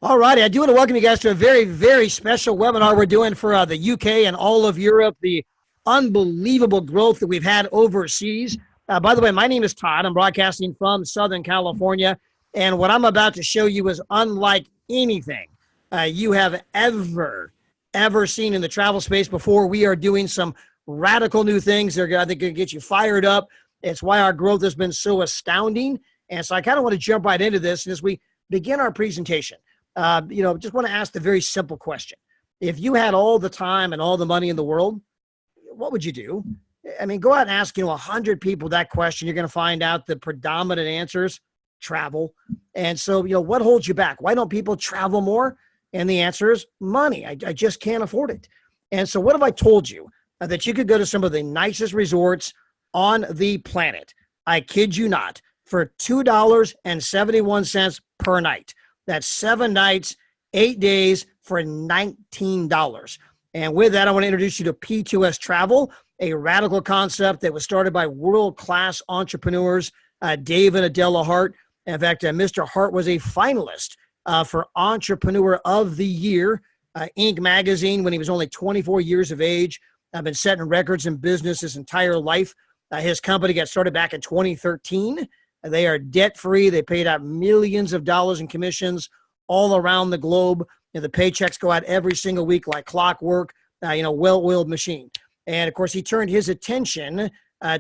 All righty. I do want to welcome you guys to a very, very special webinar we're doing for the UK and all of Europe, the unbelievable growth that we've had overseas. By the way, my name is Todd. I'm broadcasting from Southern California, and what I'm about to show you is unlike anything you have ever seen in the travel space before. We are doing some radical new things. They're, I think, going to get you fired up. It's why our growth has been so astounding. And so I kind of want to jump right into this as we begin our presentation. Just want to ask the very simple question. If you had all the time and all the money in the world, what would you do? I mean, go out and ask, 100 people that question. You're going to find out the predominant answers, travel. And so, what holds you back? Why don't people travel more? And the answer is money. I just can't afford it. And so what have I told you? That you could go to some of the nicest resorts on the planet. I kid you not, for $2.71 per night. That's 7 nights, 8 days for $19. And with that, I want to introduce you to P2S Travel, a radical concept that was started by world-class entrepreneurs, Dave and Adela Hart. In fact, Mr. Hart was a finalist for Entrepreneur of the Year, Inc. magazine, when he was only 24 years of age. I've been setting records in business his entire life. His company got started back in 2013. They are debt-free. They paid out millions of dollars in commissions all around the globe. The paychecks go out every single week like clockwork, well-oiled machine. And, of course, he turned his attention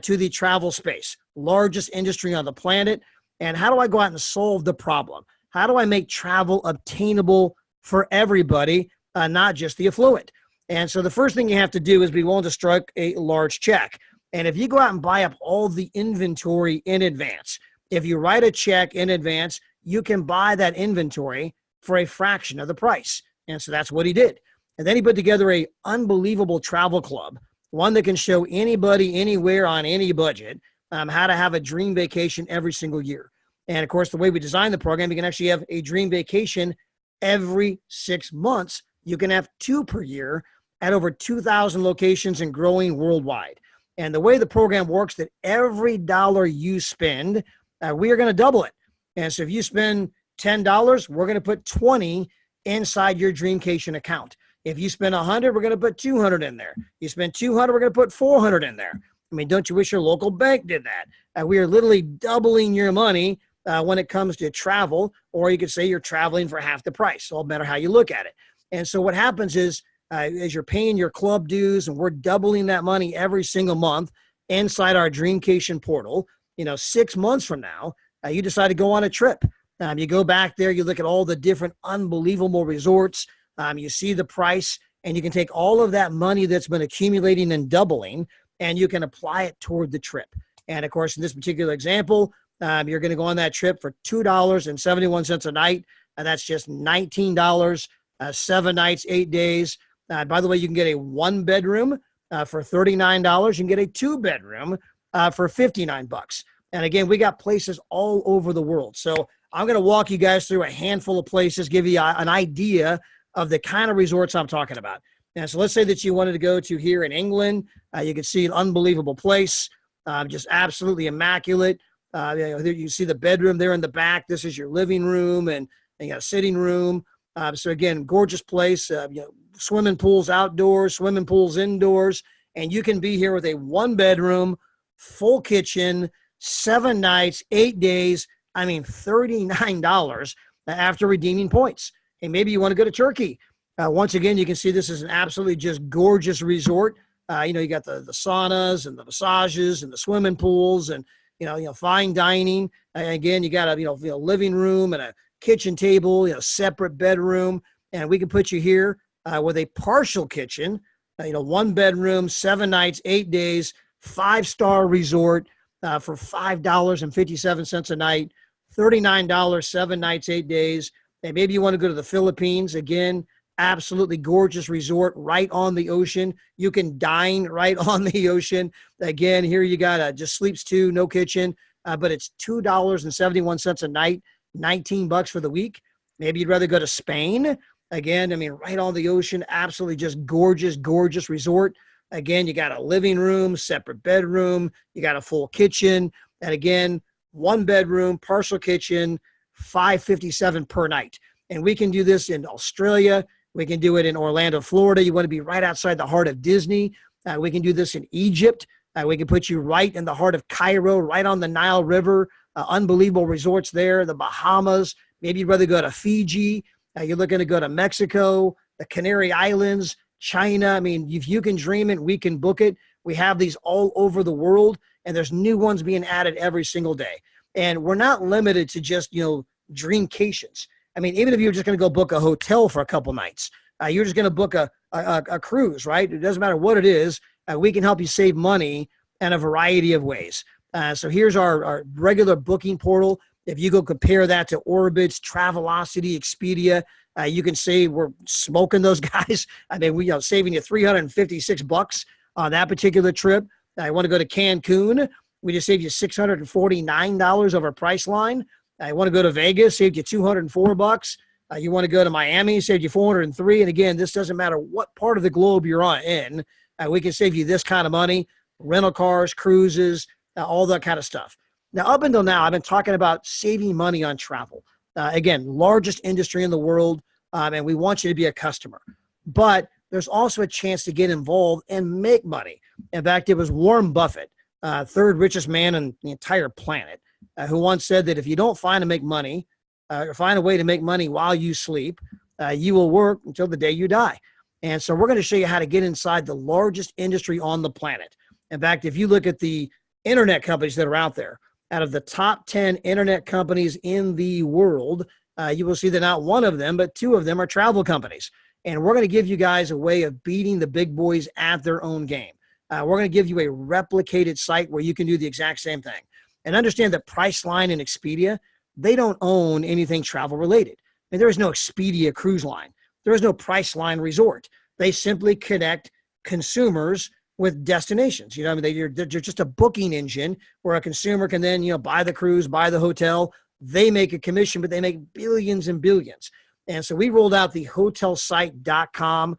to the travel space, largest industry on the planet. And how do I go out and solve the problem? How do I make travel obtainable for everybody, not just the affluent? And so the first thing you have to do is be willing to strike a large check. And if you go out and buy up all the inventory in advance, if you write a check in advance, you can buy that inventory for a fraction of the price. And so that's what he did. And then he put together an unbelievable travel club, one that can show anybody anywhere on any budget how to have a dream vacation every single year. And of course, the way we designed the program, you can actually have a dream vacation every 6 months. You can have 2 per year at over 2,000 locations and growing worldwide. And the way the program works, that every dollar you spend, we are going to double it. And so if you spend $10, we're going to put 20 inside your Dreamcation account. If you spend 100, we're going to put 200 in there. You spend 200, we're going to put 400 in there. I mean, don't you wish your local bank did that? We are literally doubling your money when it comes to travel, or you could say you're traveling for half the price. So no matter how you look at it. And so what happens is, as you're paying your club dues, and we're doubling that money every single month inside our Dreamcation portal, 6 months from now, you decide to go on a trip. You go back there, you look at all the different unbelievable resorts, you see the price, and you can take all of that money that's been accumulating and doubling, and you can apply it toward the trip. And of course, in this particular example, you're going to go on that trip for $2.71 a night, and that's just $19, 7 nights, 8 days. By the way, you can get a 1-bedroom for $39. You can get a 2-bedroom for $59. And again, we got places all over the world. So I'm going to walk you guys through a handful of places, give you an idea of the kind of resorts I'm talking about. And so let's say that you wanted to go to here in England. You can see an unbelievable place, just absolutely immaculate. You see the bedroom there in the back. This is your living room, and you got a sitting room. So again, gorgeous place, swimming pools outdoors, swimming pools indoors, and you can be here with a 1-bedroom, full kitchen, 7 nights, 8 days. I mean, $39 after redeeming points. And maybe you want to go to Turkey. Once again, you can see this is an absolutely just gorgeous resort. You got the saunas and the massages and the swimming pools and, fine dining. Again, you got a, living room and a kitchen table, separate bedroom. And we can put you here with a partial kitchen, 1-bedroom, 7 nights, 8 days, 5-star resort for $5.57 a night, $39, 7 nights, 8 days. And maybe you want to go to the Philippines. Again, absolutely gorgeous resort right on the ocean. You can dine right on the ocean. Again, here you got just sleeps 2, no kitchen, but it's $2.71 a night, $19 for the week. Maybe you'd rather go to Spain. Again, I mean, right on the ocean, absolutely just gorgeous, gorgeous resort. Again, you got a living room, separate bedroom, you got a full kitchen, and again, 1-bedroom, partial kitchen, $557 per night. And we can do this in Australia. We can do it in Orlando, Florida. You want to be right outside the heart of Disney. We can do this in Egypt. We can put you right in the heart of Cairo, right on the Nile River. Unbelievable resorts there, the Bahamas. Maybe you'd rather go to Fiji. You're looking to go to Mexico, the Canary Islands, China. I mean, if you can dream it, we can book it. We have these all over the world, and there's new ones being added every single day. And we're not limited to just, dreamcations. I mean, even if you're just going to go book a hotel for a couple nights, you're just going to book a cruise, right? It doesn't matter what it is. We can help you save money in a variety of ways. So here's our regular booking portal. If you go compare that to Orbitz, Travelocity, Expedia, you can say we're smoking those guys. I mean, we are saving you $356 on that particular trip. I want to go to Cancun. We just saved you $649 over Priceline. I want to go to Vegas, saved you $204. You want to go to Miami, saved you $403. And again, this doesn't matter what part of the globe you're in. We can save you this kind of money, rental cars, cruises, all that kind of stuff. Now, up until now, I've been talking about saving money on travel. Again, largest industry in the world, and we want you to be a customer. But there's also a chance to get involved and make money. In fact, it was Warren Buffett, third richest man on the entire planet, who once said that if you don't find a way to make money while you sleep, you will work until the day you die. And so we're going to show you how to get inside the largest industry on the planet. In fact, if you look at the internet companies that are out there, out of the top 10 internet companies in the world, you will see that not one of them, but two of them are travel companies. And we're going to give you guys a way of beating the big boys at their own game. We're going to give you a replicated site where you can do the exact same thing. And understand that Priceline and Expedia, they don't own anything travel related. I mean, there is no Expedia cruise line. There is no Priceline resort. They simply connect consumers with destinations. They're just a booking engine where a consumer can then, buy the cruise, buy the hotel. They make a commission, but they make billions and billions. And so we rolled out the hotelsite.com.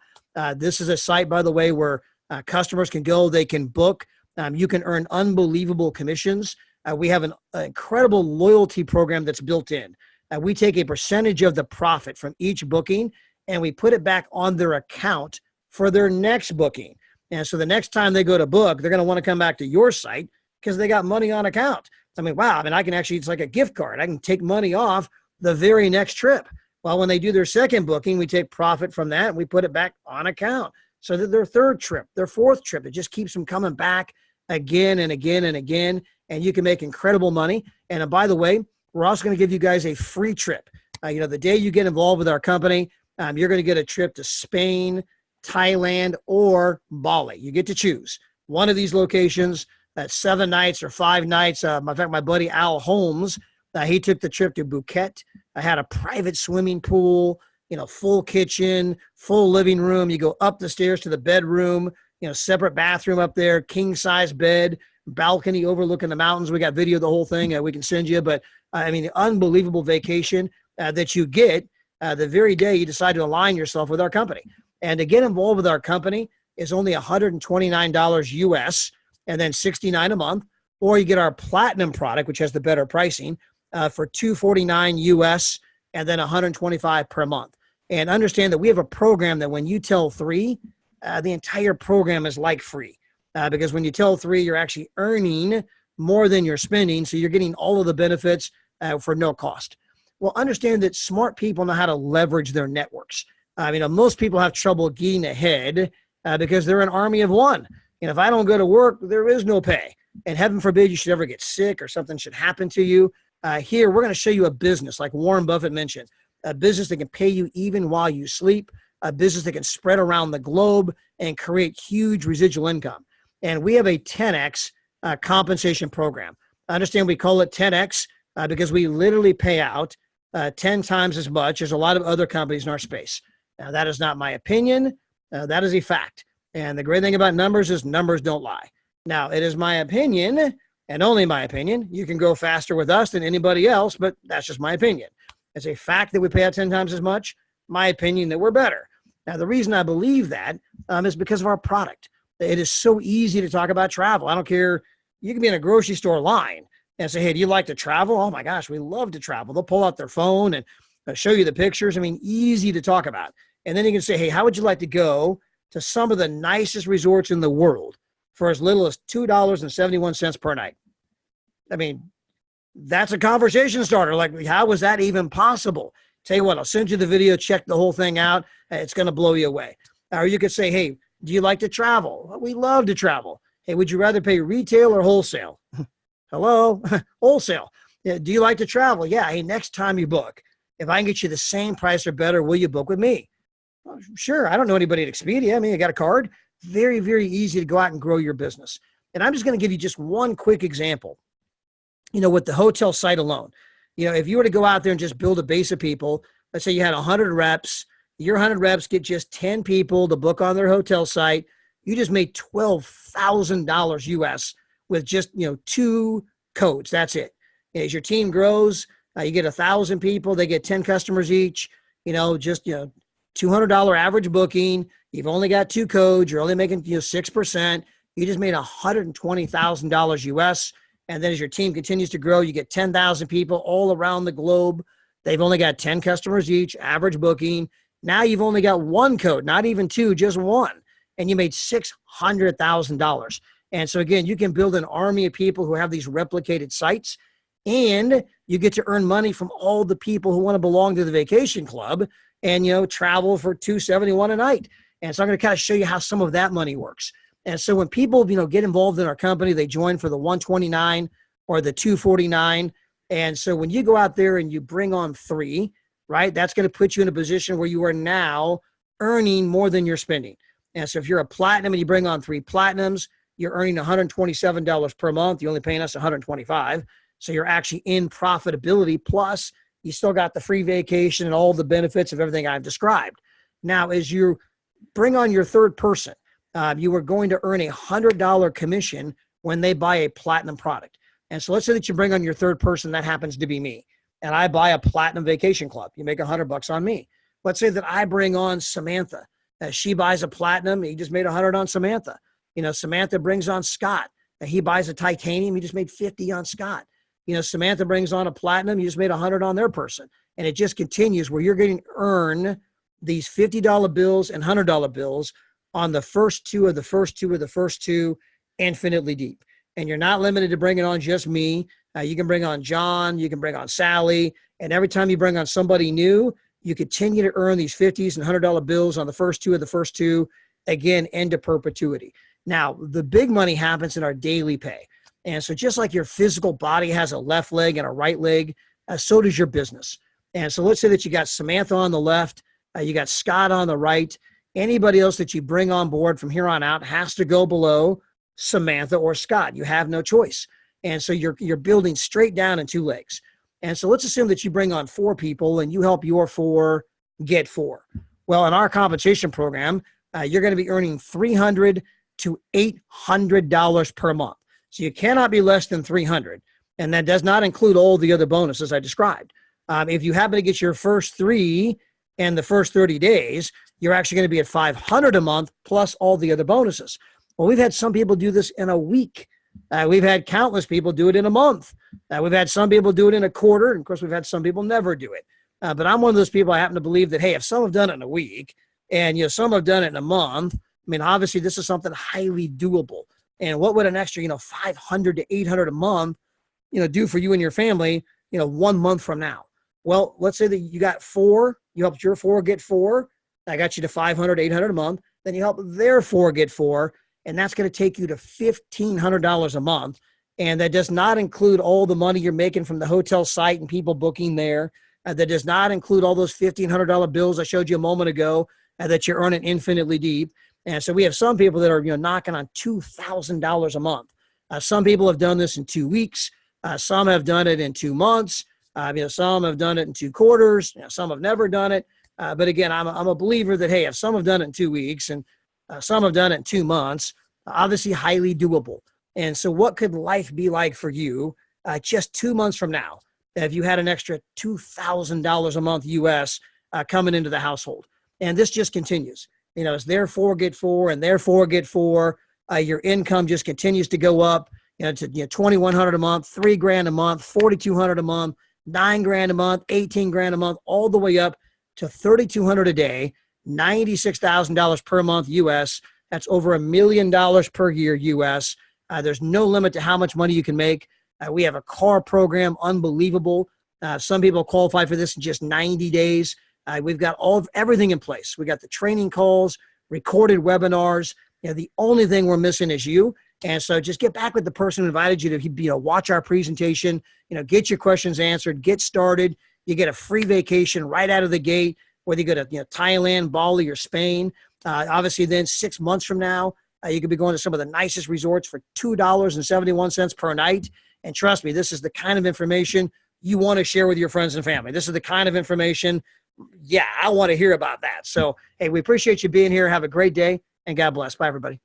This is a site, by the way, where customers can go, they can book. You can earn unbelievable commissions. We have an incredible loyalty program that's built in. We take a percentage of the profit from each booking and we put it back on their account for their next booking. And so the next time they go to book, they're going to want to come back to your site because they got money on account. I mean, wow, I can actually, it's like a gift card. I can take money off the very next trip. Well, when they do their second booking, we take profit from that and we put it back on account. So that their third trip, their fourth trip, it just keeps them coming back again and again and again. And you can make incredible money. And by the way, we're also going to give you guys a free trip. The day you get involved with our company, you're going to get a trip to Spain, Thailand, or Bali. You get to choose one of these locations. That's 7 nights or 5 nights. In fact, my buddy Al Holmes, he took the trip to Phuket. I had a private swimming pool, full kitchen, full living room. You go up the stairs to the bedroom, separate bathroom up there, king size bed, balcony overlooking the mountains. We got video of the whole thing we can send you. But unbelievable vacation that you get the very day you decide to align yourself with our company. And to get involved with our company is only $129 US and then $69 a month. Or you get our platinum product, which has the better pricing, for $249 US and then $125 per month. And understand that we have a program that when you tell 3, the entire program is like free. Because when you tell 3, you're actually earning more than you're spending. So you're getting all of the benefits for no cost. Well, understand that smart people know how to leverage their networks. Most people have trouble getting ahead because they're an army of one. If I don't go to work, there is no pay. And heaven forbid you should ever get sick or something should happen to you. Here, we're going to show you a business like Warren Buffett mentioned, a business that can pay you even while you sleep, a business that can spread around the globe and create huge residual income. And we have a 10X compensation program. Understand we call it 10X because we literally pay out 10 times as much as a lot of other companies in our space. Now, that is not my opinion. That is a fact. And the great thing about numbers is numbers don't lie. Now, it is my opinion, and only my opinion. You can go faster with us than anybody else, but that's just my opinion. It's a fact that we pay out 10 times as much. My opinion that we're better. Now, the reason I believe that is because of our product. It is so easy to talk about travel. I don't care. You can be in a grocery store line and say, hey, do you like to travel? Oh my gosh, we love to travel. They'll pull out their phone and show you the pictures. I mean, easy to talk about. And then you can say, hey, how would you like to go to some of the nicest resorts in the world for as little as $2.71 per night? I mean, that's a conversation starter. Like, how was that even possible? Tell you what, I'll send you the video, check the whole thing out. It's going to blow you away. Or you could say, hey, do you like to travel? Well, we love to travel. Hey, would you rather pay retail or wholesale? Hello? Wholesale. Yeah, do you like to travel? Yeah. Hey, next time you book, if I can get you the same price or better, will you book with me? Well, sure. I don't know anybody at Expedia. I mean, I got a card. Very, very easy to go out and grow your business. And I'm just going to give you just one quick example. With the hotel site alone, if you were to go out there and just build a base of people, let's say you had 100 reps, your 100 reps get just 10 people to book on their hotel site. You just made $12,000 US with just, 2 codes. That's it. As your team grows, you get 1,000 people, they get 10 customers each, $200 average booking. You've only got 2 codes. You're only making 6%. You just made $120,000 US. And then as your team continues to grow, you get 10,000 people all around the globe. They've only got 10 customers each, average booking. Now you've only got 1 code, not even 2, just 1. And you made $600,000. And so again, you can build an army of people who have these replicated sites, and you get to earn money from all the people who want to belong to the vacation club and, travel for $271 a night. And so I'm going to kind of show you how some of that money works. And so when people, get involved in our company, they join for the $129 or the $249. And so when you go out there and you bring on 3, right, that's going to put you in a position where you are now earning more than you're spending. And so if you're a platinum and you bring on 3 platinums, you're earning $127 per month. You're only paying us $125. So you're actually in profitability. Plus, you still got the free vacation and all the benefits of everything I've described. Now, as you bring on your 3rd person, you are going to earn $100 commission when they buy a platinum product. And so let's say that you bring on your 3rd person, that happens to be me, and I buy a platinum vacation club. You make $100 on me. Let's say that I bring on Samantha. She buys a platinum. He just made $100 on Samantha. Samantha brings on Scott. He buys a titanium. He just made $50 on Scott. Samantha brings on a platinum. You just made $100 on their person. And it just continues where you're getting to earn these $50 bills and $100 bills on the first 2 of the first 2 of the first 2 infinitely deep. And you're not limited to bringing on just me. You can bring on John, you can bring on Sally. And every time you bring on somebody new, you continue to earn these $50s and $100 bills on the first 2 of the first 2, again, into perpetuity. Now, the big money happens in our daily pay. And so just like your physical body has a left leg and a right leg, so does your business. And so let's say that you got Samantha on the left, you got Scott on the right. Anybody else that you bring on board from here on out has to go below Samantha or Scott. You have no choice. And so you're building straight down in 2 legs. And so let's assume that you bring on 4 people and you help your 4 get 4. Well, in our compensation program, you're going to be earning $300 to $800 per month. So you cannot be less than 300. And that does not include all the other bonuses I described. If you happen to get your first 3 in the first 30 days, you're actually going to be at $500 a month plus all the other bonuses. Well, we've had some people do this in a week. We've had countless people do it in a month. We've had some people do it in a quarter. And of course, we've had some people never do it. But I'm one of those people, I happen to believe that, hey, if some have done it in a week and some have done it in a month, I mean, obviously this is something highly doable. And what would an extra, $500 to $800 a month, do for you and your family, 1 month from now? Well, let's say that you got 4, you helped your 4 get 4. I got you to $500, $800 a month. Then you help their 4 get 4. And that's going to take you to $1,500 a month. And that does not include all the money you're making from the hotel site and people booking there. That does not include all those $1,500 bills I showed you a moment ago that you're earning infinitely deep. And so we have some people that are knocking on $2,000 a month. Some people have done this in 2 weeks. Some have done it in 2 months. Some have done it in 2 quarters. Some have never done it. But again, I'm a believer that, hey, if some have done it in 2 weeks and some have done it in 2 months, obviously highly doable. And so what could life be like for you just 2 months from now if you had an extra $2,000 a month US coming into the household? And this just continues. As their 4 get 4 and their 4 get 4, your income just continues to go up to $2,100 a month, $3,000 a month, $4,200 a month, 9 grand a month, 18 grand a month, all the way up to 3,200 a day, $96,000 per month US. That's over $1 million per year US. There's no limit to how much money you can make. We have a car program, unbelievable. Some people qualify for this in just 90 days. We've got everything in place. We got the training calls, recorded webinars. The only thing we're missing is you. And so just get back with the person who invited you to watch our presentation, get your questions answered, get started. You get a free vacation right out of the gate, whether you go to Thailand, Bali, or Spain. Obviously, then 6 months from now, you could be going to some of the nicest resorts for $2.71 per night. And trust me, this is the kind of information you want to share with your friends and family. This is the kind of information, I want to hear about that. So, hey, we appreciate you being here. Have a great day, and God bless. Bye, everybody.